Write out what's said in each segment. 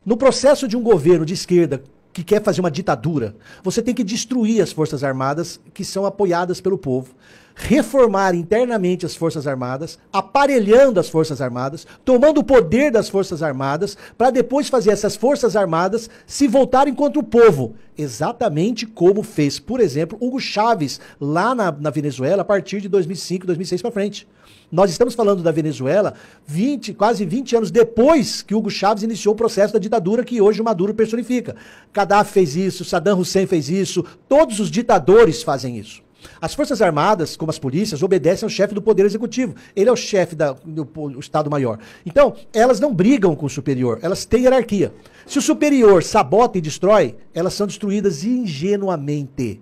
No processo de um governo de esquerda que quer fazer uma ditadura, você tem que destruir as Forças Armadas que são apoiadas pelo povo, reformar internamente as Forças Armadas, aparelhando as Forças Armadas, tomando o poder das Forças Armadas, para depois fazer essas Forças Armadas se voltarem contra o povo. Exatamente como fez, por exemplo, Hugo Chávez lá na Venezuela a partir de 2005, 2006 para frente. Nós estamos falando da Venezuela quase 20 anos depois que Hugo Chávez iniciou o processo da ditadura que hoje o Maduro personifica. Gaddafi fez isso, Saddam Hussein fez isso, todos os ditadores fazem isso. As Forças Armadas, como as polícias, obedecem ao chefe do Poder Executivo. Ele é o chefe do Estado-Maior. Então, elas não brigam com o superior, elas têm hierarquia. Se o superior sabota e destrói, elas são destruídas ingenuamente.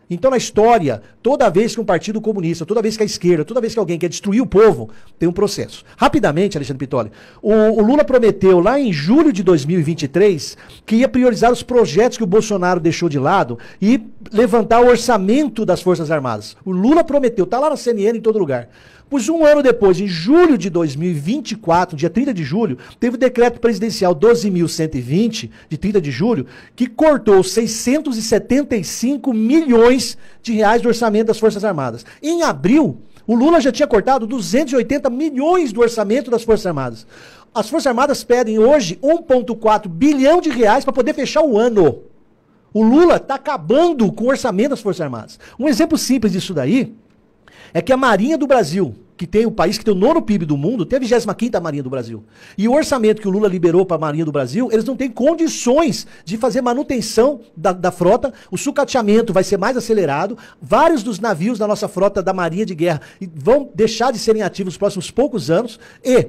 Então, na história, toda vez que um partido comunista, toda vez que a esquerda, toda vez que alguém quer destruir o povo, tem um processo. Rapidamente, Alexandre Pitoli, o Lula prometeu lá em julho de 2023 que ia priorizar os projetos que o Bolsonaro deixou de lado e levantar o orçamento das Forças Armadas. O Lula prometeu, tá lá na CNN em todo lugar. Pois um ano depois, em julho de 2024, dia 30 de julho, teve o decreto presidencial 12.120, de 30 de julho, que cortou 675 milhões de reais do orçamento das Forças Armadas. Em abril, o Lula já tinha cortado 280 milhões do orçamento das Forças Armadas. As Forças Armadas pedem hoje 1,4 bilhão de reais para poder fechar o ano. O Lula está acabando com o orçamento das Forças Armadas. Um exemplo simples disso daí é que a Marinha do Brasil, que tem o país que tem o 9º PIB do mundo, tem a 25ª Marinha do Brasil. E o orçamento que o Lula liberou para a Marinha do Brasil, eles não têm condições de fazer manutenção da frota, o sucateamento vai ser mais acelerado, vários dos navios da nossa frota da Marinha de Guerra vão deixar de serem ativos nos próximos poucos anos, e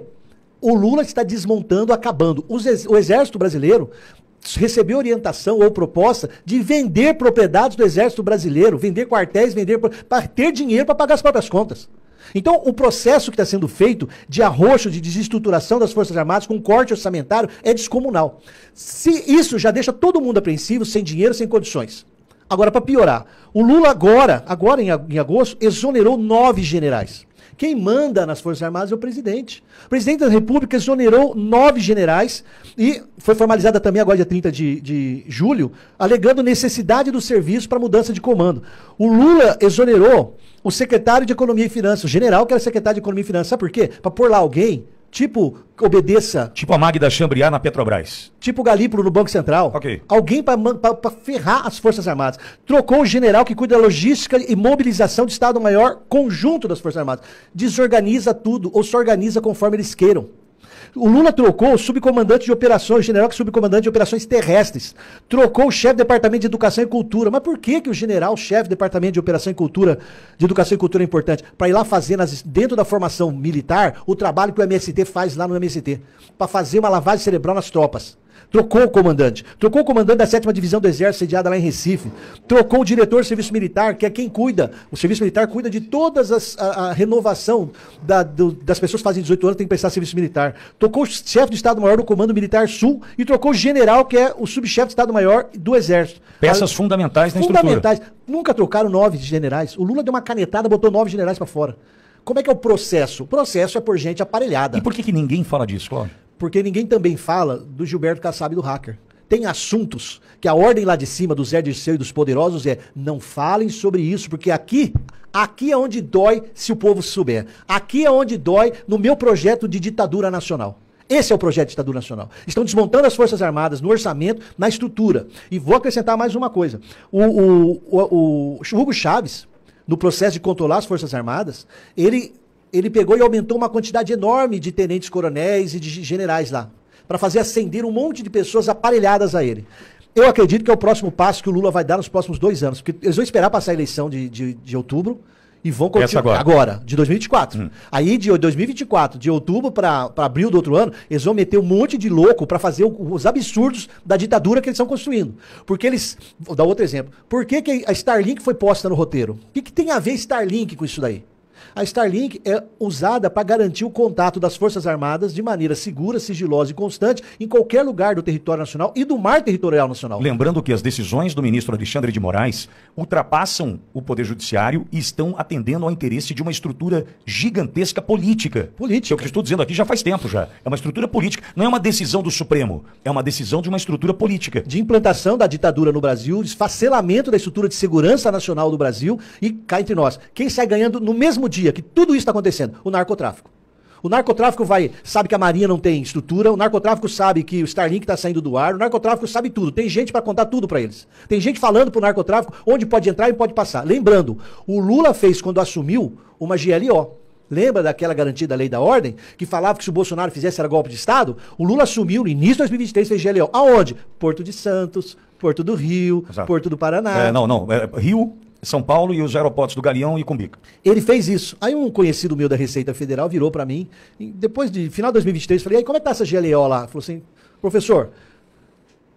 o Lula está desmontando, acabando. O Exército Brasileiro recebeu orientação ou proposta de vender propriedades do Exército Brasileiro, vender quartéis, para ter dinheiro para pagar as próprias contas. Então, o processo que está sendo feito de arroxo, de desestruturação das Forças Armadas com corte orçamentário é descomunal. Isso já deixa todo mundo apreensivo, sem dinheiro, sem condições. Agora, para piorar, o Lula agora em agosto, exonerou 9 generais. Quem manda nas Forças Armadas é o presidente. O presidente da República exonerou 9 generais e foi formalizada também agora dia 30 de julho, alegando necessidade do serviço para mudança de comando. O Lula exonerou o secretário de Economia e Finanças, o general que era secretário de Economia e Finanças. Sabe por quê? Para pôr lá alguém, tipo, obedeça. Tipo a Magda Chambriard na Petrobras. Tipo o Galípolo no Banco Central. Ok. Alguém para ferrar as Forças Armadas. Trocou o general que cuida da logística e mobilização de Estado-Maior conjunto das Forças Armadas. Desorganiza tudo ou se organiza conforme eles queiram. O Lula trocou o subcomandante de operações, o general que é subcomandante de operações terrestres. Trocou o chefe do Departamento de Educação e Cultura. Mas por que o general, chefe do Departamento de Operação e Cultura, de Educação e Cultura é importante? Para ir lá fazer, dentro da formação militar, o trabalho que o MST faz lá no MST. Para fazer uma lavagem cerebral nas tropas. Trocou o comandante. Trocou o comandante da 7ª Divisão do Exército, sediada lá em Recife. Trocou o diretor do Serviço Militar, que é quem cuida. O Serviço Militar cuida de todas a renovação das pessoas que fazem 18 anos, tem que prestar serviço militar. Trocou o chefe do Estado-Maior do Comando Militar Sul e trocou o general, que é o subchefe do Estado-Maior do Exército. Peças fundamentais na fundamentais. Nunca trocaram 9 generais. O Lula deu uma canetada, botou 9 generais para fora. Como é que é o processo? O processo é por gente aparelhada. E por que ninguém fala disso, Cláudio? Porque ninguém também fala do Gilberto Kassab do hacker. Tem assuntos que a ordem lá de cima, do Zé Dirceu e dos poderosos não falem sobre isso, porque aqui é onde dói se o povo souber. Aqui é onde dói no meu projeto de ditadura nacional. Esse é o projeto de ditadura nacional. Estão desmontando as Forças Armadas no orçamento, na estrutura. E vou acrescentar mais uma coisa. O Hugo Chávez, no processo de controlar as Forças Armadas, ele pegou e aumentou uma quantidade enorme de tenentes coronéis e de generais lá, para fazer ascender um monte de pessoas aparelhadas a ele. Eu acredito que é o próximo passo que o Lula vai dar nos próximos 2 anos, porque eles vão esperar passar a eleição de outubro e vão continuar agora, de 2024. Aí de 2024, de outubro para abril do outro ano, eles vão meter um monte de louco para fazer os absurdos da ditadura que eles estão construindo. Porque eles, vou dar outro exemplo, por que a Starlink foi posta no roteiro? O que tem a ver Starlink com isso daí? A Starlink é usada para garantir o contato das Forças Armadas de maneira segura, sigilosa e constante em qualquer lugar do território nacional e do mar territorial nacional. Lembrando que as decisões do ministro Alexandre de Moraes ultrapassam o Poder Judiciário e estão atendendo ao interesse de uma estrutura gigantesca política. Política. Que é o que eu estou dizendo aqui já faz tempo já. É uma estrutura política. Não é uma decisão do Supremo. É uma decisão de uma estrutura política. De implantação da ditadura no Brasil, desfacelamento da estrutura de segurança nacional do Brasil e cá entre nós. Quem sai ganhando no mesmo dia que tudo isso está acontecendo? O narcotráfico. O narcotráfico sabe que a Marinha não tem estrutura, o narcotráfico sabe que o Starlink está saindo do ar, o narcotráfico sabe tudo. Tem gente para contar tudo para eles. Tem gente falando pro narcotráfico onde pode entrar e pode passar. Lembrando, o Lula fez quando assumiu uma GLO. Lembra daquela garantia da lei da ordem, que falava que se o Bolsonaro fizesse era golpe de Estado? O Lula assumiu no início de 2023, fez GLO. Aonde? Porto de Santos, Porto do Rio, Exato. Porto do Paraná. Rio, São Paulo e os aeroportos do Galeão e Cumbica. Ele fez isso. Aí um conhecido meu da Receita Federal virou para mim, e depois de final de 2023, falei, aí como é que tá essa GLO lá? Falou assim, professor,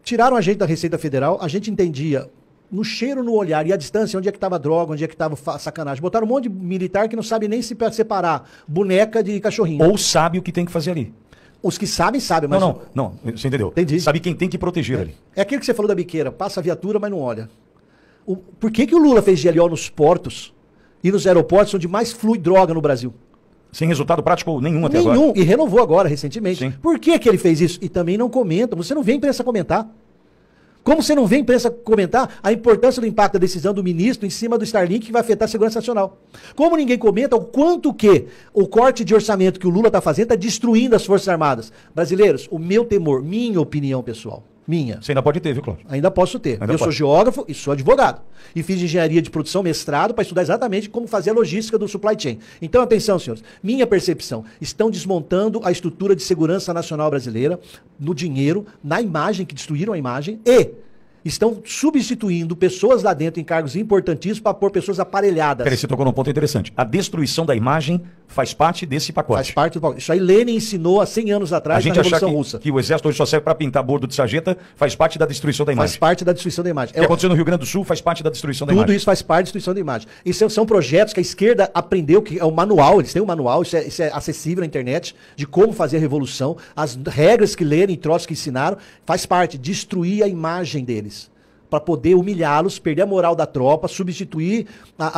tiraram a gente da Receita Federal, a gente entendia no cheiro, no olhar e a distância, onde é que estava droga, onde é que estava sacanagem. Botaram um monte de militar que não sabe nem se separar boneca de cachorrinho. Ou sabe o que tem que fazer ali. Os que sabem, mas... Não, você entendeu? Entendi. Sabe quem tem que proteger ali. É aquilo que você falou da biqueira, passa a viatura, mas não olha. Por que o Lula fez GLO nos portos e nos aeroportos onde mais flui droga no Brasil? Sem resultado prático nenhum até agora. Nenhum, e renovou agora, recentemente. Sim. Por que ele fez isso? E também não comentam, você não vê a imprensa comentar. Como você não vê a imprensa comentar a importância do impacto da decisão do ministro em cima do Starlink que vai afetar a segurança nacional? Como ninguém comenta o quanto que o corte de orçamento que o Lula está fazendo está destruindo as Forças Armadas. Brasileiros, o meu temor, minha opinião pessoal, minha. Você ainda pode ter, viu, Cláudio? Ainda posso ter. Eu sou geógrafo e sou advogado. E fiz engenharia de produção, mestrado, para estudar exatamente como fazer a logística do supply chain. Então, atenção, senhores. Minha percepção, estão desmontando a estrutura de segurança nacional brasileira no dinheiro, na imagem, que destruíram a imagem, e estão substituindo pessoas lá dentro em cargos importantíssimos para pôr pessoas aparelhadas. Peraí, você tocou num ponto interessante. A destruição da imagem faz parte desse pacote. Faz parte do pacote. Isso aí Lenin ensinou há 100 anos atrás na Revolução Russa. Que o exército hoje só serve para pintar bordo de sarjeta, faz parte da destruição da imagem. Faz parte da destruição da imagem. O que aconteceu no Rio Grande do Sul faz parte da destruição da imagem. Tudo isso faz parte da destruição da imagem. Isso são projetos que a esquerda aprendeu, que é o manual, eles têm um manual, isso é acessível na internet, de como fazer a revolução, as regras que Lenin e Trotsky ensinaram, faz parte, destruir a imagem deles, para poder humilhá-los, perder a moral da tropa, substituir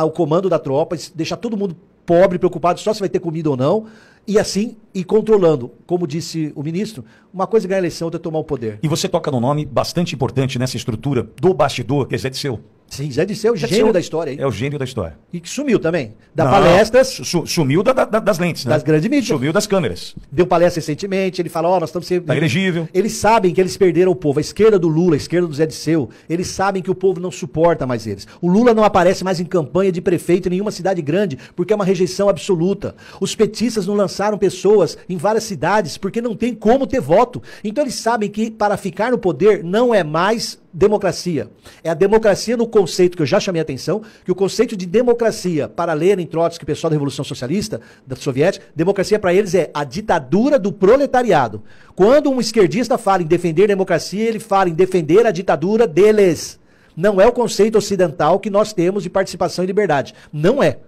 o comando da tropa, deixar todo mundo pobre, preocupado só se vai ter comida ou não, e assim ir controlando. Como disse o ministro, uma coisa é ganhar a eleição, outra é tomar o poder. E você toca num nome bastante importante nessa estrutura do bastidor, que é Zé Disseu. Sim, Zé Disseu, gênio da história. Hein? É o gênio da história. E que sumiu também. Dá palestras. Sumiu das lentes, né? Das grandes mídias. Sumiu das câmeras. Deu palestra recentemente, ele fala, nós estamos sempre... Tá elegível. Eles sabem que eles perderam o povo. A esquerda do Lula, a esquerda do Zé Disseu, eles sabem que o povo não suporta mais eles. O Lula não aparece mais em campanha de prefeito em nenhuma cidade grande, porque é uma rejeição absoluta. Os petistas não lançaram pessoas em várias cidades, porque não tem como ter voto. Então eles sabem que para ficar no poder não é mais democracia. É a democracia no conceito que eu já chamei a atenção, que o conceito de democracia para Lenin, Trotsky, pessoal da Revolução Socialista, da Soviética, democracia para eles é a ditadura do proletariado. Quando um esquerdista fala em defender democracia, ele fala em defender a ditadura deles. Não é o conceito ocidental que nós temos de participação e liberdade. Não é.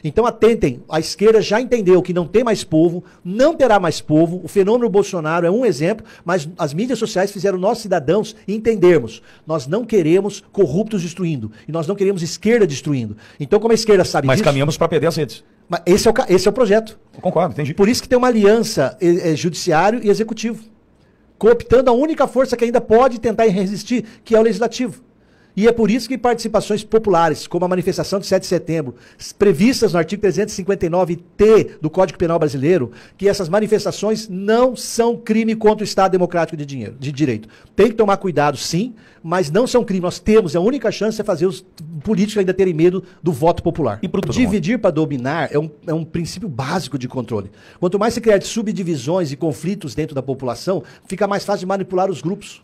Então atentem, a esquerda já entendeu que não tem mais povo, não terá mais povo, o fenômeno Bolsonaro é um exemplo, mas as mídias sociais fizeram nós cidadãos entendermos, nós não queremos corruptos destruindo, e nós não queremos esquerda destruindo. Então como a esquerda sabe disso... Mas disso, caminhamos para perder as redes. Mas esse é o projeto. Eu concordo, entendi. Por isso que tem uma aliança judiciário e executivo, cooptando a única força que ainda pode tentar resistir, que é o legislativo. E é por isso que participações populares, como a manifestação de 7 de setembro, previstas no artigo 359-T do Código Penal Brasileiro, que essas manifestações não são crime contra o Estado Democrático de Direito. Tem que tomar cuidado, sim, mas não são crime. Nós temos, a única chance é fazer os políticos ainda terem medo do voto popular. E dividir para dominar é um princípio básico de controle. Quanto mais se criar subdivisões e conflitos dentro da população, fica mais fácil de manipular os grupos.